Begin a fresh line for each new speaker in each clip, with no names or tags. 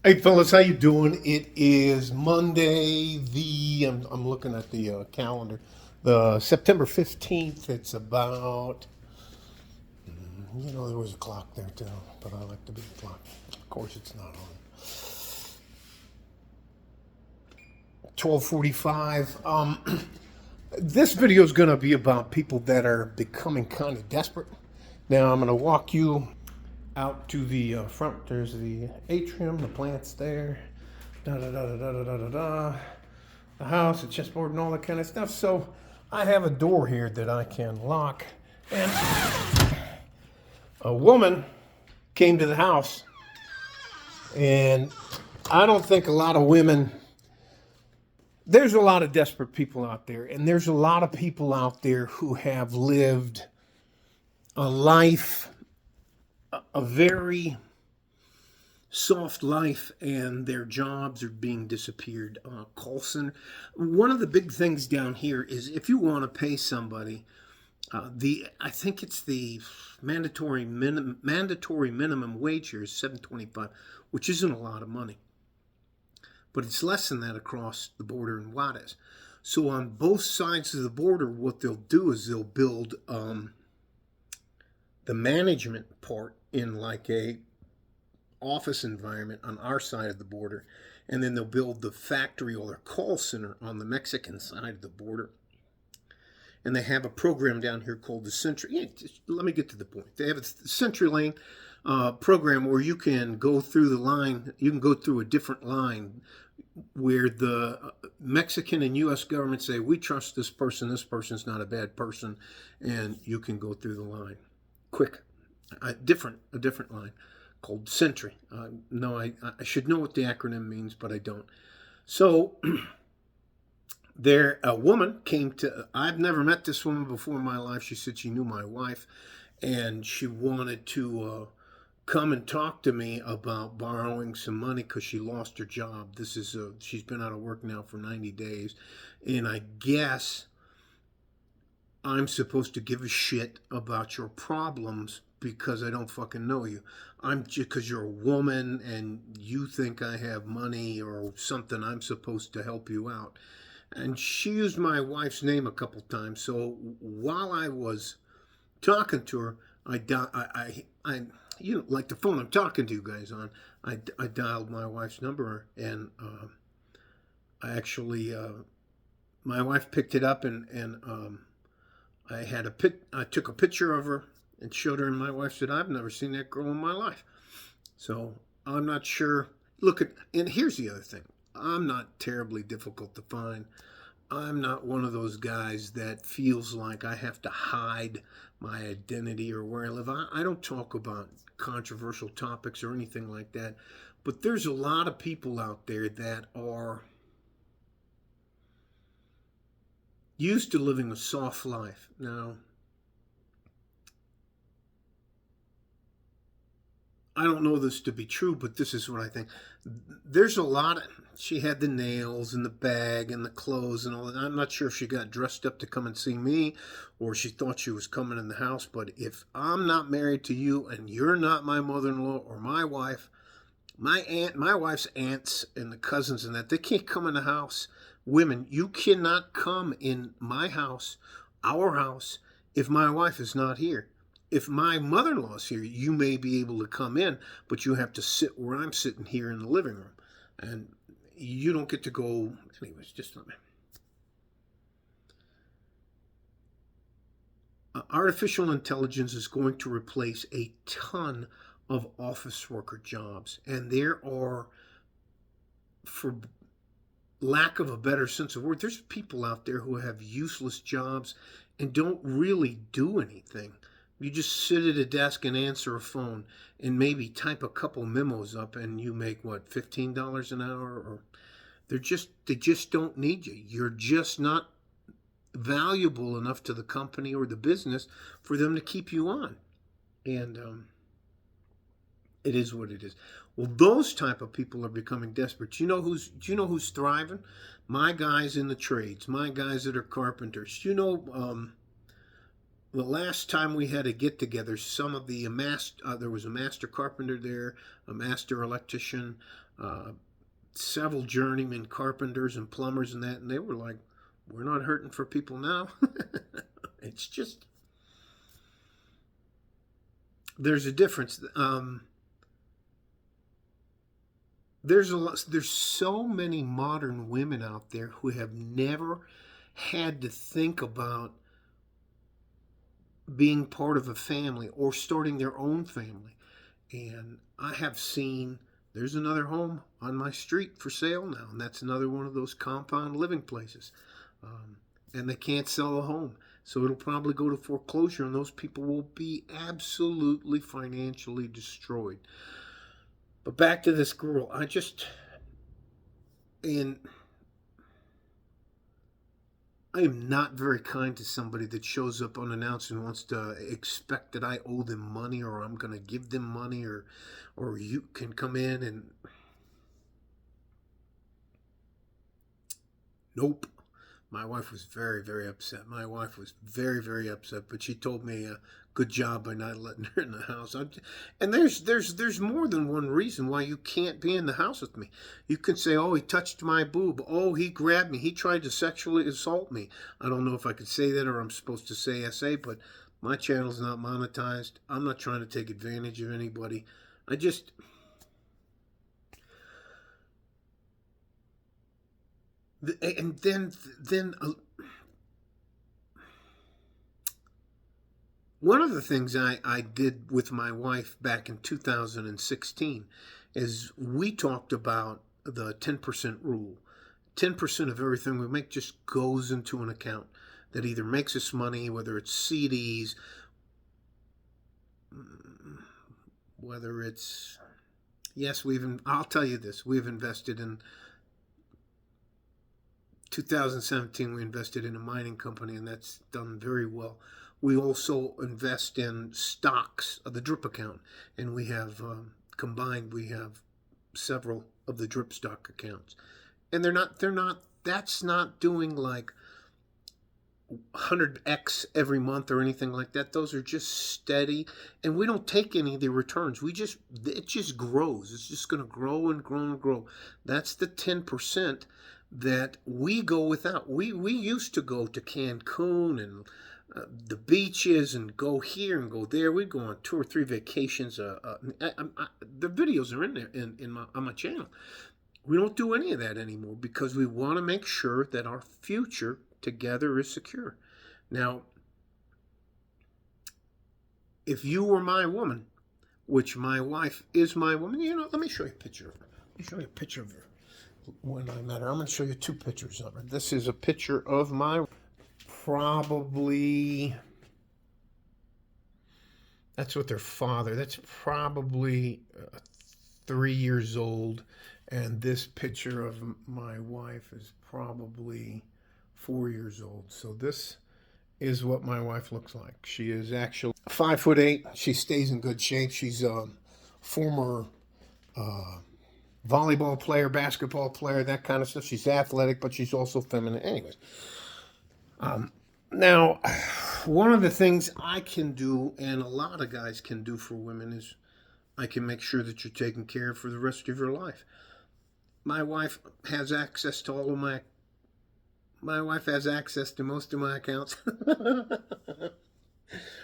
Hey fellas, how you doing? It is Monday. I'm looking at the calendar. The September 15th. It's about there was a clock there too, but I like the big clock. Of course, it's not on. 12:45. This video is going to be about people that are becoming kind of desperate. Now I'm going to walk you out to the front. There's the atrium, the plant's there. Da da da da da da da da. The house, the chessboard, and all that kind of stuff. So I have a door here that I can lock. And a woman came to the house, and I don't think a lot of women. There's a lot of desperate people out there, and there's a lot of people out there who have lived a life, a very soft life, and their jobs are being disappeared. Call center. One of the big things down here is if you want to pay somebody, I think it's the mandatory minimum wage here is $7.25, which isn't a lot of money, but it's less than that across the border in Juarez. So on both sides of the border, what they'll do is they'll build the management part in like a office environment on our side of the border, and then they'll build the factory or their call center on the Mexican side of the border. And they have a program down here called the Century. Yeah, let me get to the point. They have a Century Lane program where you can go through the line. You can go through a different line where the Mexican and U.S. government say, we trust this person. This person's not a bad person. And you can go through the line quick. A different line called Century. No, I should know what the acronym means, but I don't. So a woman came to, I've never met this woman before in my life. She said she knew my wife, and she wanted to come and talk to me about borrowing some money because she lost her job. She's been out of work now for 90 days, and I guess I'm supposed to give a shit about your problems because I don't fucking know you. I'm just because you're a woman and you think I have money or something, I'm supposed to help you out. And she used my wife's name a couple times. So while I was talking to her, like the phone I'm talking to you guys on, I dialed my wife's number, and I actually my wife picked it up, and I took a picture of her and showed her, and my wife said, I've never seen that girl in my life. So I'm not sure. And here's the other thing. I'm not terribly difficult to find. I'm not one of those guys that feels like I have to hide my identity or where I live. I don't talk about controversial topics or anything like that. But there's a lot of people out there that are used to living a soft life. Now, I don't know this to be true, but this is what I think. There's a lot of, she had the nails and the bag and the clothes and all that. I'm not sure if she got dressed up to come and see me or she thought she was coming in the house. But if I'm not married to you and you're not my mother-in-law or my wife, my wife's aunts and the cousins and that, they can't come in the house. Women, you cannot come in my house, our house, if my wife is not here. If my mother-in-law's here, you may be able to come in, but you have to sit where I'm sitting here in the living room. And you don't get to go, anyways, just let me. Artificial intelligence is going to replace a ton of office worker jobs. And there are, for lack of a better sense of word, there's people out there who have useless jobs and don't really do anything. You just sit at a desk and answer a phone and maybe type a couple memos up, and you make what, $15 an hour? Or they just don't need you. You're just not valuable enough to the company or the business for them to keep you on. And it is what it is. Well, those type of people are becoming desperate. Do you know who's thriving? My guys in the trades, my guys that are carpenters. The last time we had a get together, some of the there was a master carpenter there, a master electrician, uh, several journeyman carpenters and plumbers and that, and they were like, "We're not hurting for people now." It's just there's a difference. There's so many modern women out there who have never had to think about being part of a family or starting their own family. And I have seen there's another home on my street for sale now, and that's another one of those compound living places. Um, and they can't sell a home. So it'll probably go to foreclosure, and those people will be absolutely financially destroyed. But back to this girl, and I am not very kind to somebody that shows up unannounced and wants to expect that I owe them money or I'm going to give them money or you can come in and nope. My wife was very, very upset. My wife was very, very upset, but she told me good job by not letting her in the house. And there's more than one reason why you can't be in the house with me. You can say, "Oh, he touched my boob. Oh, he grabbed me. He tried to sexually assault me." I don't know if I could say that or I'm supposed to say SA, but my channel's not monetized. I'm not trying to take advantage of anybody. I just and then one of the things I did with my wife back in 2016 is we talked about the 10% rule. 10% of everything we make just goes into an account that either makes us money, whether it's CDs, whether it's, yes, I'll tell you this, we've invested in 2017, we invested in a mining company, and that's done very well. We also invest in stocks of the drip account, and we have combined. We have several of the drip stock accounts, and That's not doing like 100x every month or anything like that. Those are just steady, and we don't take any of the returns. It just grows. It's just going to grow and grow and grow. That's the 10% that we go without. We used to go to Cancun and the beaches and go here and go there. We'd go on 2 or 3 vacations. The videos are in there on my channel. We don't do any of that anymore because we want to make sure that our future together is secure. Now, if you were my woman, which my wife is my woman, let me show you a picture of her. Let me show you a picture of her when I met her. I'm going to show you 2 pictures of her. This is a picture of my probably, that's with their father. That's probably 3 years old. And this picture of my wife is probably 4 years old. So this is what my wife looks like. She is actually 5'8". She stays in good shape. She's a former volleyball player, basketball player, that kind of stuff. She's athletic, but she's also feminine. Anyways, now, one of the things I can do, and a lot of guys can do for women, is I can make sure that you're taken care of for the rest of your life. My wife has access to most of my accounts.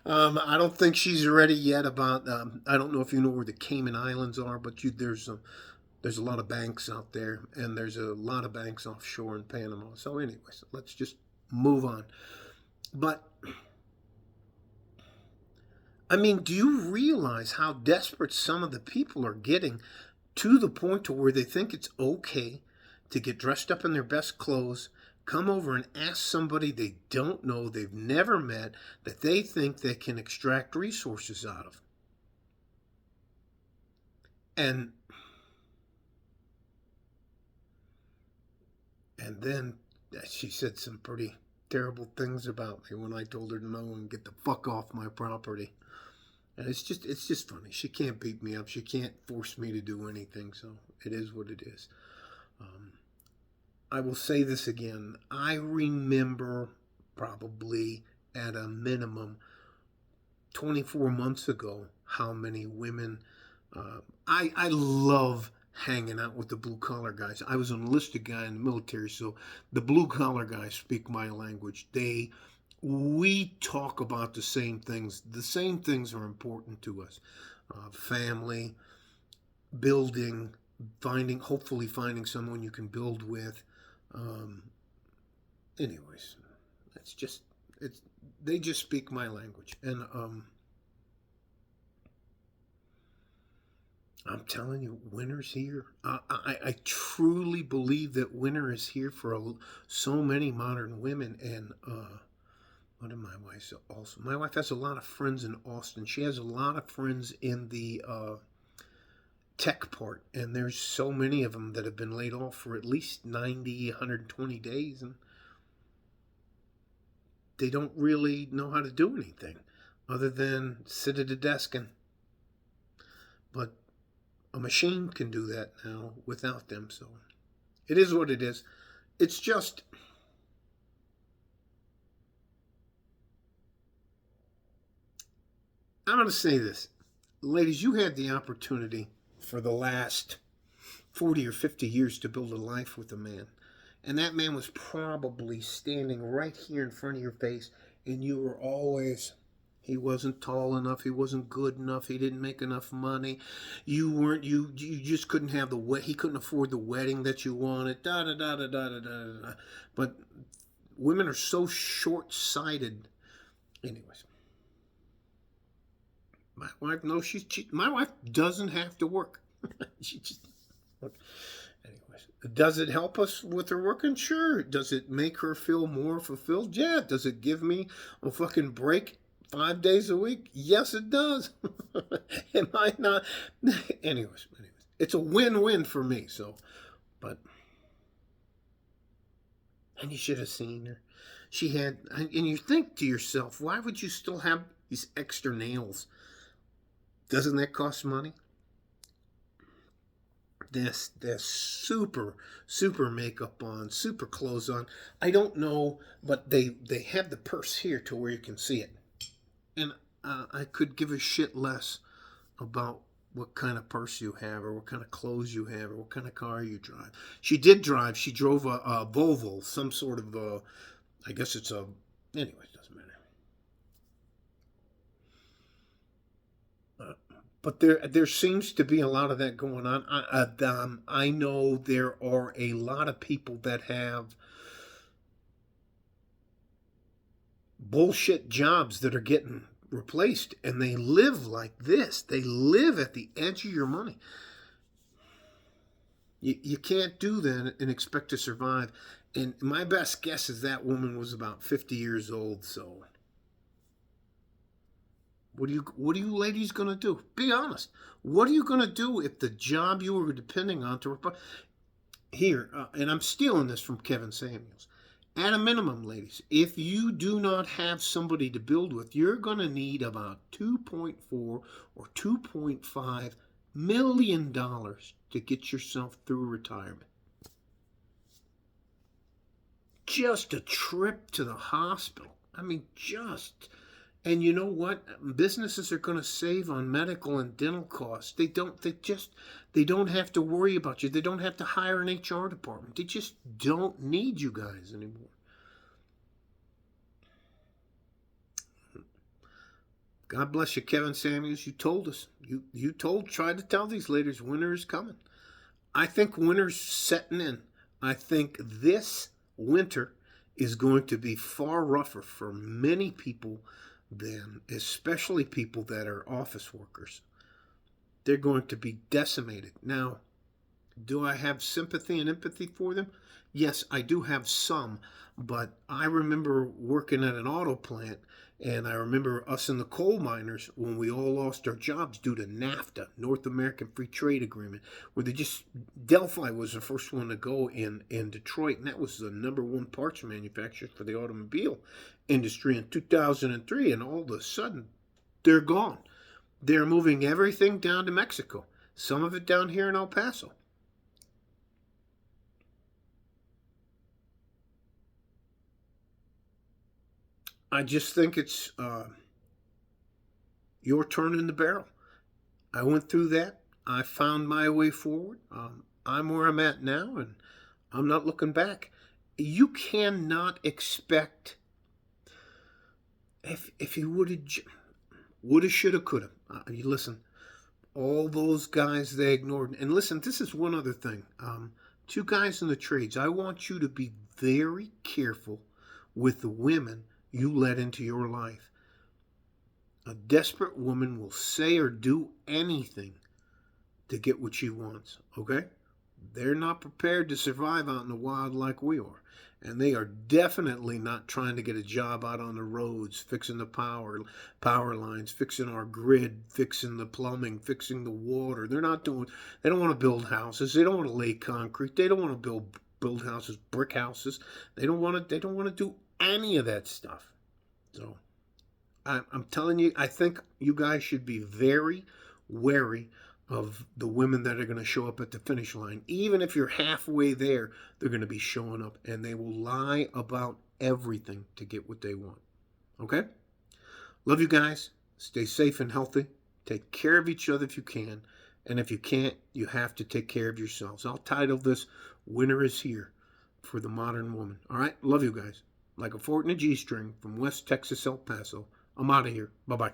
I don't think she's ready yet about. I don't know if you know where the Cayman Islands are, but there's a lot of banks out there, and there's a lot of banks offshore in Panama. So, anyways, let's just move on. But I mean, do you realize how desperate some of the people are getting to the point to where they think it's okay to get dressed up in their best clothes, come over and ask somebody they don't know, they've never met, that they think they can extract resources out of? And then she said some pretty terrible things about me when I told her to no and get the fuck off my property. And it's just funny. She can't beat me up. She can't force me to do anything. So it is what it is. I will say this again. I remember probably at a minimum 24 months ago how many women. I love hanging out with the blue collar guys. I was an enlisted guy in the military, so the blue collar guys speak my language. We talk about the same things. The same things are important to us: family, building, hopefully finding someone you can build with. Um, anyways, it's just it's they just speak my language, and I'm telling you, winter's here. I truly believe that winter is here for so many modern women. And what am my wife also? My wife has a lot of friends in Austin. She has a lot of friends in the tech part, and there's so many of them that have been laid off for at least 90, 120 days, and they don't really know how to do anything other than sit at a desk. But a machine can do that now without them, so it is what it is. It's just, I'm going to say this. Ladies, you had the opportunity for the last 40 or 50 years to build a life with a man. And that man was probably standing right here in front of your face, and you were always, he wasn't tall enough, he wasn't good enough, he didn't make enough money, you just couldn't have he couldn't afford the wedding that you wanted, da da da da da da da da. But women are so short-sighted. Anyways, my wife knows my wife doesn't have to work. She just look. Anyways, does it help us with her working? Sure. Does it make her feel more fulfilled? Yeah. Does it give me a fucking break 5 days a week? Yes, it does. It might not. Anyways, it's a win-win for me. So, but, and you should have seen her. She had, and you think to yourself, why would you still have these extra nails? Doesn't that cost money? This super makeup on, super clothes on. I don't know, but they have the purse here to where you can see it, and I could give a shit less about what kind of purse you have, or what kind of clothes you have, or what kind of car you drive. She did drive. She drove a Volvo, some sort of I guess it's a. Anyways, doesn't matter. But there seems to be a lot of that going on. I know there are a lot of people that have bullshit jobs that are getting replaced, and they live like this. They live at the edge of your money. You can't do that and expect to survive. And my best guess is that woman was about 50 years old, so what are you ladies gonna do? Be honest. What are you gonna do if the job you were depending on to here? And I'm stealing this from Kevin Samuels. At a minimum, ladies, if you do not have somebody to build with, you're gonna need about 2.4 or 2.5 million dollars to get yourself through retirement. Just a trip to the hospital. I mean, just. And you know what? Businesses are going to save on medical and dental costs. They don't have to worry about you. They don't have to hire an HR department. They just don't need you guys anymore. God bless you, Kevin Samuels. You told us. Tried to tell these ladies winter is coming. I think winter's setting in. I think this winter is going to be far rougher for many people than, especially people that are office workers. They're going to be decimated. Now, do I have sympathy and empathy for them? Yes, I do have some, but I remember working at an auto plant, and I remember us in the coal miners when we all lost our jobs due to NAFTA, North American Free Trade Agreement, where Delphi was the first one to go in Detroit, and that was the number one parts manufacturer for the automobile industry in 2003, and all of a sudden, they're gone. They're moving everything down to Mexico, some of it down here in El Paso. I just think it's your turn in the barrel. I went through that. I found my way forward. I'm where I'm at now, and I'm not looking back. You cannot expect, if you woulda, shoulda, coulda. You listen, all those guys they ignored. And listen, this is one other thing. Two guys in the trades. I want you to be very careful with the women you let into your life. A desperate woman will say or do anything to get what she wants, okay? They're not prepared to survive out in the wild like we are. And they are definitely not trying to get a job out on the roads, fixing the power lines, fixing our grid, fixing the plumbing, fixing the water. They don't want to build houses. They don't want to lay concrete. They don't want to build houses, brick houses. They don't want to do any of that stuff. So I'm telling you, I think you guys should be very wary of the women that are going to show up at the finish line. Even if you're halfway there, they're going to be showing up, and they will lie about everything to get what they want. Okay? Love you guys. Stay safe and healthy. Take care of each other if you can. And if you can't, you have to take care of yourselves. I'll title this, Winter is Here, for the modern woman. All right? Love you guys. Like a fort in a G-string from West Texas, El Paso. I'm out of here. Bye-bye.